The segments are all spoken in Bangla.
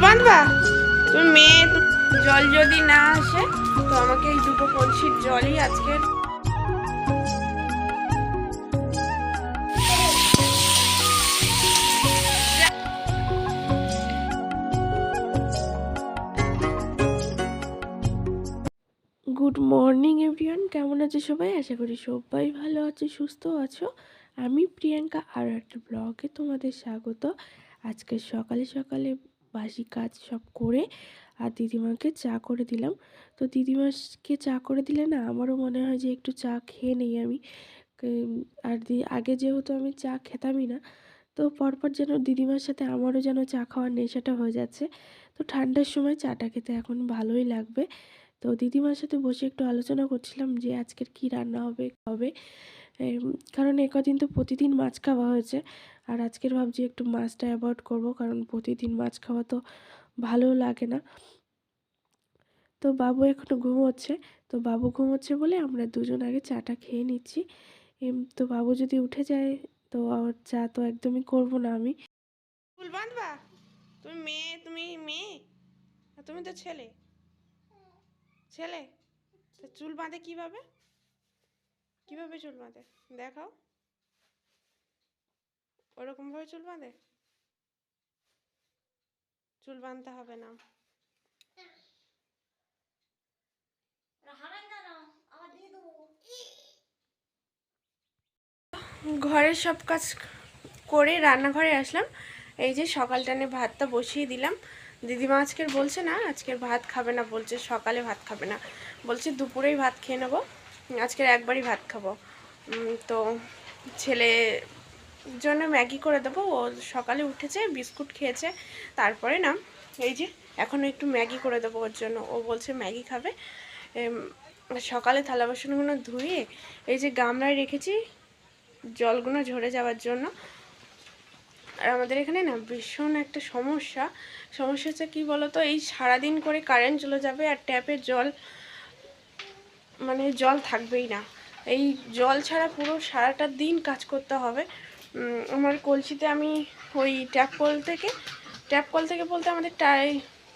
বাঁধবা তুমি মেয়ে জল যদি না আসে তো আমাকে এই দুটো কলসির জলই আজকের গুড মর্নিং এভরিওয়ান, কেমন আছে সবাই? আশা করি সবাই ভালো আছে, সুস্থ আছো। আমি প্রিয়াঙ্কা, আর একটা ব্লগে তোমাদের স্বাগত। আজকে সকালে সকালে বাসি কাজ সব করে আর দিদিমাকে চা করে দিলাম। তো দিদিমাকে চা করে দিলে না আমারও মনে হয় যে একটু চা খেয়ে নেই আমি। আর আগে যেহেতু আমি চা খেতামই না, তো পরপর যেন দিদিমার সাথে আমারও যেন চা খাওয়ার নেশাটা হয়ে যাচ্ছে। তো ঠান্ডার সময় চাটা খেতে এখন ভালোই লাগবে। তো দিদিমার সাথে বসে একটু আলোচনা করছিলাম যে আজকের কি রান্না হবে। কারণ কদিন তো প্রতিদিন মাছ খাওয়া হয়েছে, আর আজকের ভাবছি একটু মাছটা অ্যাভয়েড করব, কারণ প্রতিদিন মাছ খাওয়া তো ভালো লাগে না। তো বাবু এখনও ঘুমোচ্ছে, তো বাবু ঘুমোচ্ছে বলে আমরা দুজন আগে চাটা খেয়ে নিচ্ছি। তো বাবু যদি উঠে যায় তো আর চা তো একদমই করব না আমি। চুল বাঁধবা তুমি মেয়ে আর তুমি তো ছেলে ছেলে তো চুল বাঁধে কিভাবে কিভাবে চুল বাঁধে দেখাও, ওরকম ভাবে চুল বাঁধে? চুল বাঁধতে হবে না। ঘরের সব কাজ করে রান্নাঘরে আসলাম। এই যে সকালটানে ভাতটা বসিয়ে দিলাম। দিদিমা আজকের বলছে না, আজকের ভাত খাবে না, বলছে সকালে ভাত খাবে না, বলছে দুপুরেই ভাত খেয়ে নেবো, আজকের একবারই ভাত খাবো। তো ছেলে জন্য ম্যাগি করে দেবো। ও সকালে উঠেছে, বিস্কুট খেয়েছে, তারপরে না এই যে এখনও একটু ম্যাগি করে দেবো ওর জন্য। ও বলছে ম্যাগি খাবে। সকালে থালা বাসনগুলো ধুয়ে এই যে গামলায় রেখেছি জলগুলো ঝরে যাওয়ার জন্য। আর আমাদের এখানে না ভীষণ একটা সমস্যা হচ্ছে কী বলতো, এই সারাদিন করে কারেন্ট চলে যাবে আর ট্যাপের জল মানে জল থাকবেই না। এই জল ছাড়া পুরো সারাটা দিন কাজ করতে হবে। আমার কলসিতে আমি ওই ট্যাপ কল থেকে বলতে আমাদের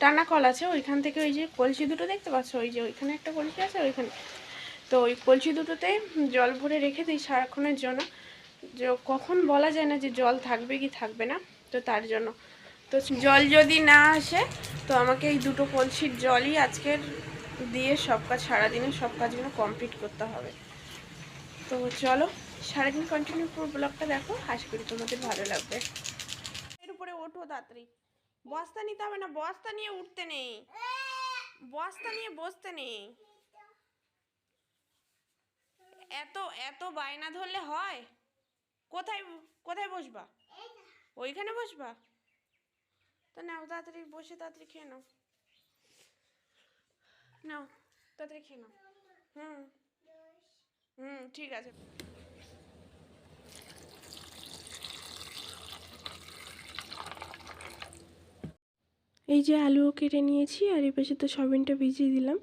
টানা কল আছে, ওইখান থেকে ওই যে কলসি দুটো দেখতে পাচ্ছ, ওই যে ওইখানে একটা কলসি আছে ওইখানে, তো ওই কলসি দুটোতে জল ভরে রেখে দিই সারাক্ষণের জন্য। যে কখন বলা যায় না যে জল থাকবে কি থাকবে না, তো তার জন্য। তো জল যদি না আসে তো আমাকে এই দুটো কলসির জলই আজকের দিয়ে সব কাজ, সারাদিনের সব কাজগুলো কমপ্লিট করতে হবে। তো চলো সারাদিন কন্টিনিউ পুরো ব্লগটা দেখো, আশা করি তোমাদের ভালো লাগবে। এর উপরে ওঠো তাড়াতাড়ি, বস্তা নিতে হবে না, বস্তা নিয়ে উঠতে নেই, বস্তা নিয়ে বসতে নেই। এত এত বায়না ধরলে হয়? কোথায় কোথায় বসবা? ওইখানে বসবা? তো নাও তাড়াতাড়ি বসে তাড়াতাড়ি খেয়ে নাও, নাও তাড়াতাড়ি খেয়ে নাও। হুম ঠিক আছে। এই যে আলুও কেটে নিয়েছি, আর এই পাশে তো সয়াবিনটা ভিজিয়ে দিলাম।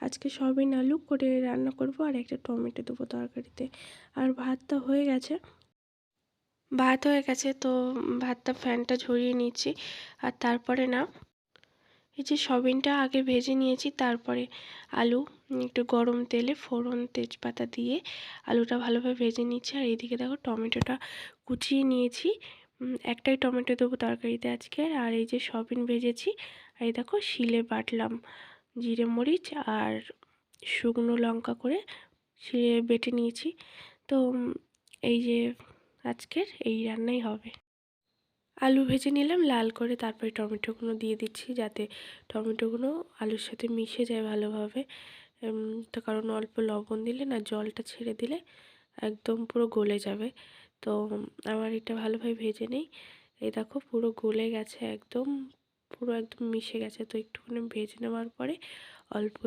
আজকে সয়াবিন আলু করে রান্না করব, আর একটা টমেটো দেবো তরকারিতে। আর ভাতটা হয়ে গেছে, তো ভাতটা ফ্যানটা ঝরিয়ে নিচ্ছি। আর তারপরে না এই যে সয়াবিনটা আগে ভেজে নিয়েছি, তারপরে আলু একটু গরম তেলে ফোড়ন তেজপাতা দিয়ে আলুটা ভালোভাবে ভেজে নিচ্ছি। আর এইদিকে দেখো টমেটোটা কুচিয়ে নিয়েছি, একটাই টমেটো দেবো তরকারিতে আজকে। আর এই যে সয়াবিন ভেজেছি, আর এই দেখো শিলে বাটলাম জিরে মরিচ আর শুকনো লঙ্কা করে শিলে বেটে নিয়েছি। তো এই যে আজকের এই রান্নাই হবে। আলু ভেজে নিলাম লাল করে, তারপরে টমেটোগুলো দিয়ে দিচ্ছি যাতে টমেটোগুলো আলুর সাথে মিশে যায় ভালোভাবে। তো কারণ অল্প লবণ দিলে না জলটা ছেড়ে দিলে একদম পুরো গলে যাবে। তো আমার এটা ভালোভাবে ভেজে নেই। এই দেখো পুরো গলে গেছে, একদম পুরো একদম মিশে গেছে। তো একটুখানি ভেজে নেওয়ার পরে অল্প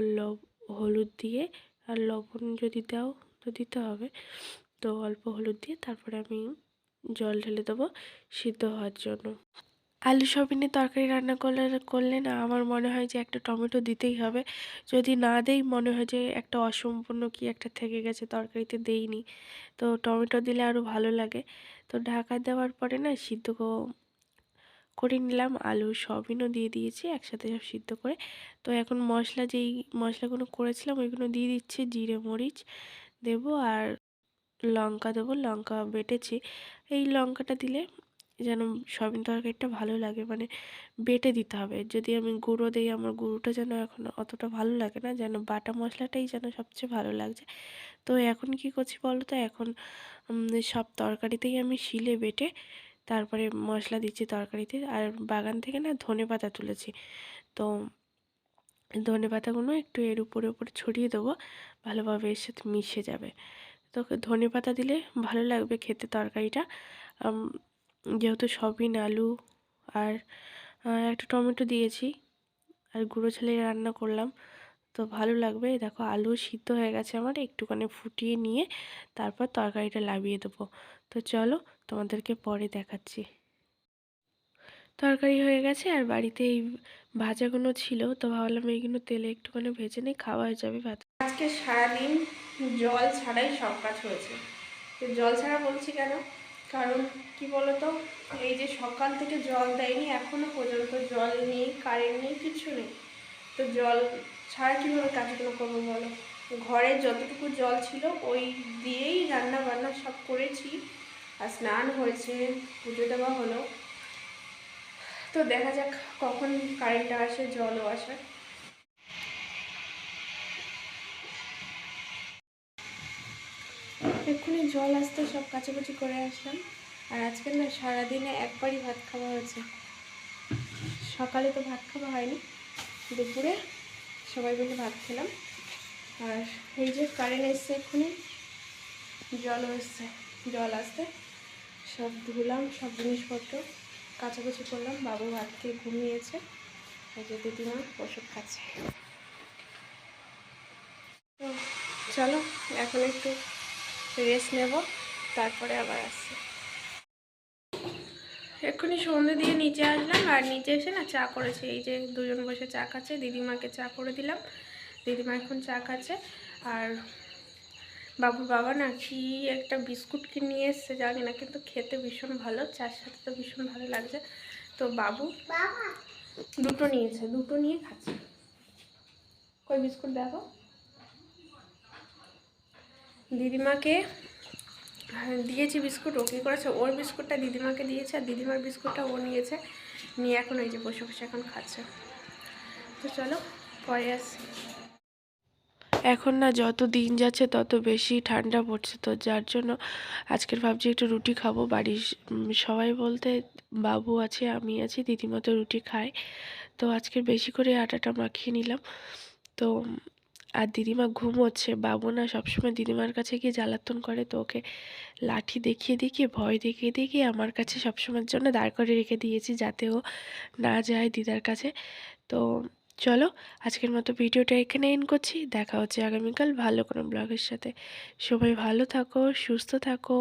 হলুদ দিয়ে, আর লবণ যদি দাও তো দিতে হবে, তো অল্প হলুদ দিয়ে তারপরে আমি জল ঢেলে দেবো সিদ্ধ হওয়ার জন্য। আলু সয়াবিনের তরকারি রান্না করলে না আমার মনে হয় যে একটা টমেটো দিতেই হবে। যদি না দেই মনে হয় যে একটা অসম্পূর্ণ কি একটা থেকে গেছে, তরকারিতে দেইনি। তো টমেটো দিলে আরও ভালো লাগে। তো ঢাকা দেওয়ার পরে না সিদ্ধ করে নিলাম, আলু সয়াবিনও দিয়ে দিয়েছি একসাথে সব সিদ্ধ করে। তো এখন যেই মশলাগুলো করেছিলাম ওইগুলো দিয়ে দিচ্ছি, জিরে মরিচ দেবো আর লঙ্কা দেবো, লঙ্কা বেটেছি। এই লঙ্কাটা দিলে যেন সয়াবিন তরকারিটা ভালো লাগে, মানে বেটে দিতে হবে। যদি আমি গুঁড়ো দিই, আমার গুঁড়োটা যেন এখন অতটা ভালো লাগে না, যেন বাটা মশলাটাই যেন সবচেয়ে ভালো লাগছে। তো এখন কি করছি বলো তো, এখন সব তরকারিতেই আমি শিলে বেটে তারপরে মশলা দিচ্ছি তরকারিতে। আর বাগান থেকে না ধনেপাতা তুলেছি, তো ধনেপাতাগুলো একটু এর উপরে উপরে ছড়িয়ে দেবো, ভালোভাবে এর সাথে মিশে যাবে। তো ধনেপাতা দিলে ভালো লাগবে খেতে তরকারিটা। আম, যেহেতু সয়াবিন আলু আর একটা টমেটো দিয়েছি আর গুঁড়ো ঝালে রান্না করলাম, তো ভালো লাগবে। এই দেখো আলু সিদ্ধ হয়ে গেছে আমার, একটুখানি ফুটিয়ে নিয়ে তারপর তরকারিটা নামিয়ে দেবো। তো চলো তোমাদেরকে পরে দেখাচ্ছি। তরকারি হয়ে গেছে আর বাড়িতে এই ভাজাগুলো ছিল, তো ভাবলাম এইগুলো তেলে একটুখানি ভেজে নিই, খাওয়া হয়ে যাবে ভাত। আজকে সারাদিন জল ছাড়াই সব কাজ হয়েছে। তো জল ছাড়া বলছি কেন, কারণ কি বলতো, এই যে সকাল থেকে জল দেয়নি এখনো পর্যন্ত, জল নেই, কারেন্ট নেই, কিছু নেই। তো জল ছাড়া কীভাবে কাজগুলো করবো বলো। ঘরে যতটুকু জল ছিল ওই দিয়েই রান্না বান্না সব করেছি, আর স্নান হয়েছে, পুজো দেওয়া হলো। তো দেখা যাক কখন কারেন্টটা আসে, জলও আসে। এক্ষুনি জল আসতে সব কাচাকুচি করে আসলাম। আর আজকে না সারাদিনে একবারই ভাত খাওয়া হয়েছে। সকালে তো ভাত খাওয়া হয়নি, দুপুরে সবাই মিলে ভাত খেলাম। আর এই যে কারেন্ট এসছে, এক্ষুনি জলও এসছে, জল আসতে সব ধুলাম, সব জিনিসপত্র কাচাকুচি করলাম। বাবু ভাত খেয়ে ঘুমিয়েছে, এই যে দিদিমা ওষুধ খাচ্ছে। তো চলো এখন একটু রেস্ট নেব, তারপরে আবার আসছি। এক্ষুনি সন্ধে দিয়ে নিচে আসলাম, আর নিচে এসে না চা করেছে, এই যে দুজন বসে চা খাচ্ছে। দিদিমাকে চা করে দিলাম, দিদিমা এখন চা খাচ্ছে। আর বাবুর বাবা না কি একটা বিস্কুট কিনে নিয়ে এসছে জানি না, কিন্তু খেতে ভীষণ ভালো, চার সাথে তো ভীষণ ভালো লাগছে। তো বাবু দুটো নিয়েছে, দুটো নিয়ে খাচ্ছে। কই বিস্কুট দেখো, দিদিমাকে দিয়েছি বিস্কুট, ও কী করেছে, ওর বিস্কুটটা দিদিমাকে দিয়েছে আর দিদিমার বিস্কুটটা ও নিয়েছে, নিয়ে এখন ওই যে বসে বসে এখন খাচ্ছে। তো চলো পরে আসছি। এখন না যত দিন যাচ্ছে তত বেশি ঠান্ডা পড়ছে, তো যার জন্য আজকের ভাবছি একটু রুটি খাবো। বাড়ির সবাই বলতে বাবু আছে, আমি আছি, দিদিমা তো রুটি খায়, তো আজকের বেশি করে আটাটা মাখিয়ে নিলাম। তো আর দিদিমা ঘুমোচ্ছে, বাবু না সবসময় দিদিমার কাছে গিয়ে জ্বালাতন করে, তো ওকে লাঠি দেখিয়ে দেখিয়ে ভয় দেখিয়ে দেখিয়ে আমার কাছে সবসময়ের জন্য দাঁড় করে রেখে দিয়েছি, যাতে ও না যায় দিদার কাছে। তো চলো আজকের মতো ভিডিওটা এখানে এন্ড করছি, দেখা হচ্ছে আগামীকাল ভালো কোনো ব্লগের সাথে। সবাই ভালো থাকো, সুস্থ থাকো।